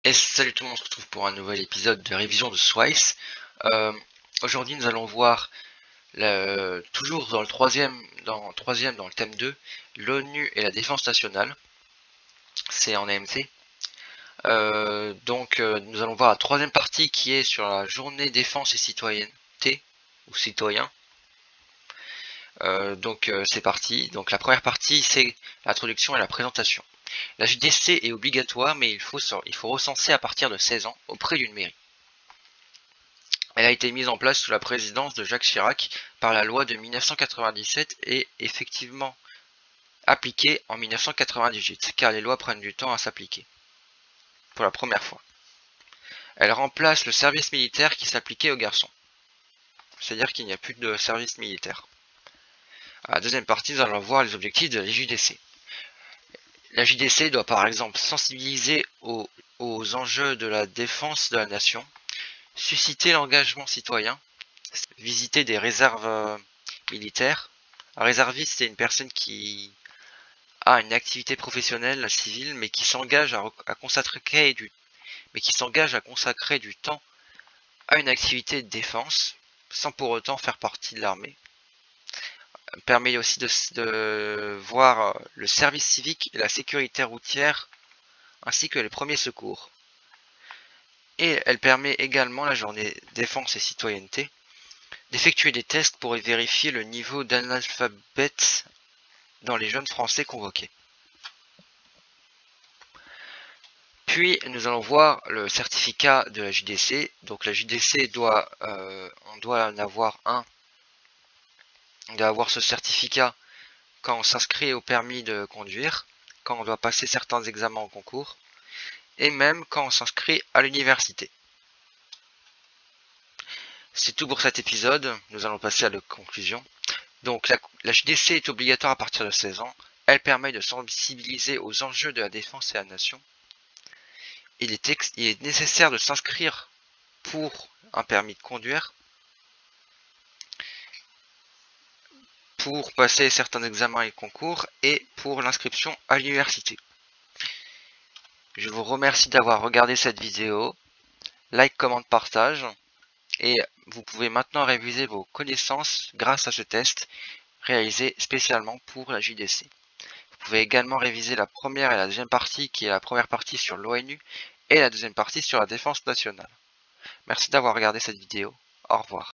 Et salut tout le monde, on se retrouve pour un nouvel épisode de révision de Swice. Aujourd'hui nous allons voir, toujours dans le troisième dans le thème 2, l'ONU et la défense nationale. C'est en AMC. Nous allons voir la troisième partie qui est sur la journée défense et citoyenneté, ou citoyen. C'est parti. Donc la première partie c'est l'introduction et la présentation. La JDC est obligatoire, mais il faut recenser à partir de 16 ans auprès d'une mairie. Elle a été mise en place sous la présidence de Jacques Chirac par la loi de 1997 et effectivement appliquée en 1998, car les lois prennent du temps à s'appliquer. Pour la première fois. Elle remplace le service militaire qui s'appliquait aux garçons. C'est-à-dire qu'il n'y a plus de service militaire. À la deuxième partie, nous allons voir les objectifs de la JDC. La JDC doit par exemple sensibiliser aux enjeux de la défense de la nation, susciter l'engagement citoyen, visiter des réserves militaires. Un réserviste, c'est une personne qui a une activité professionnelle civile, mais qui s'engage à consacrer du temps à une activité de défense, sans pour autant faire partie de l'armée. Permet aussi de voir le service civique et la sécurité routière, ainsi que les premiers secours. Et elle permet également, la journée défense et citoyenneté, d'effectuer des tests pour vérifier le niveau d'analphabète dans les jeunes français convoqués. Puis nous allons voir le certificat de la JDC. Donc la JDC on doit en avoir un. On doit avoir ce certificat quand on s'inscrit au permis de conduire, quand on doit passer certains examens en concours, et même quand on s'inscrit à l'université. C'est tout pour cet épisode, nous allons passer à la conclusion. Donc la JDC est obligatoire à partir de 16 ans, elle permet de sensibiliser aux enjeux de la défense et de la nation. Il est nécessaire de s'inscrire pour un permis de conduire, pour passer certains examens et concours, et pour l'inscription à l'université. Je vous remercie d'avoir regardé cette vidéo, like, commente, partage, et vous pouvez maintenant réviser vos connaissances grâce à ce test réalisé spécialement pour la JDC. Vous pouvez également réviser la première et la deuxième partie, qui est la première partie sur l'ONU et la deuxième partie sur la défense nationale. Merci d'avoir regardé cette vidéo. Au revoir.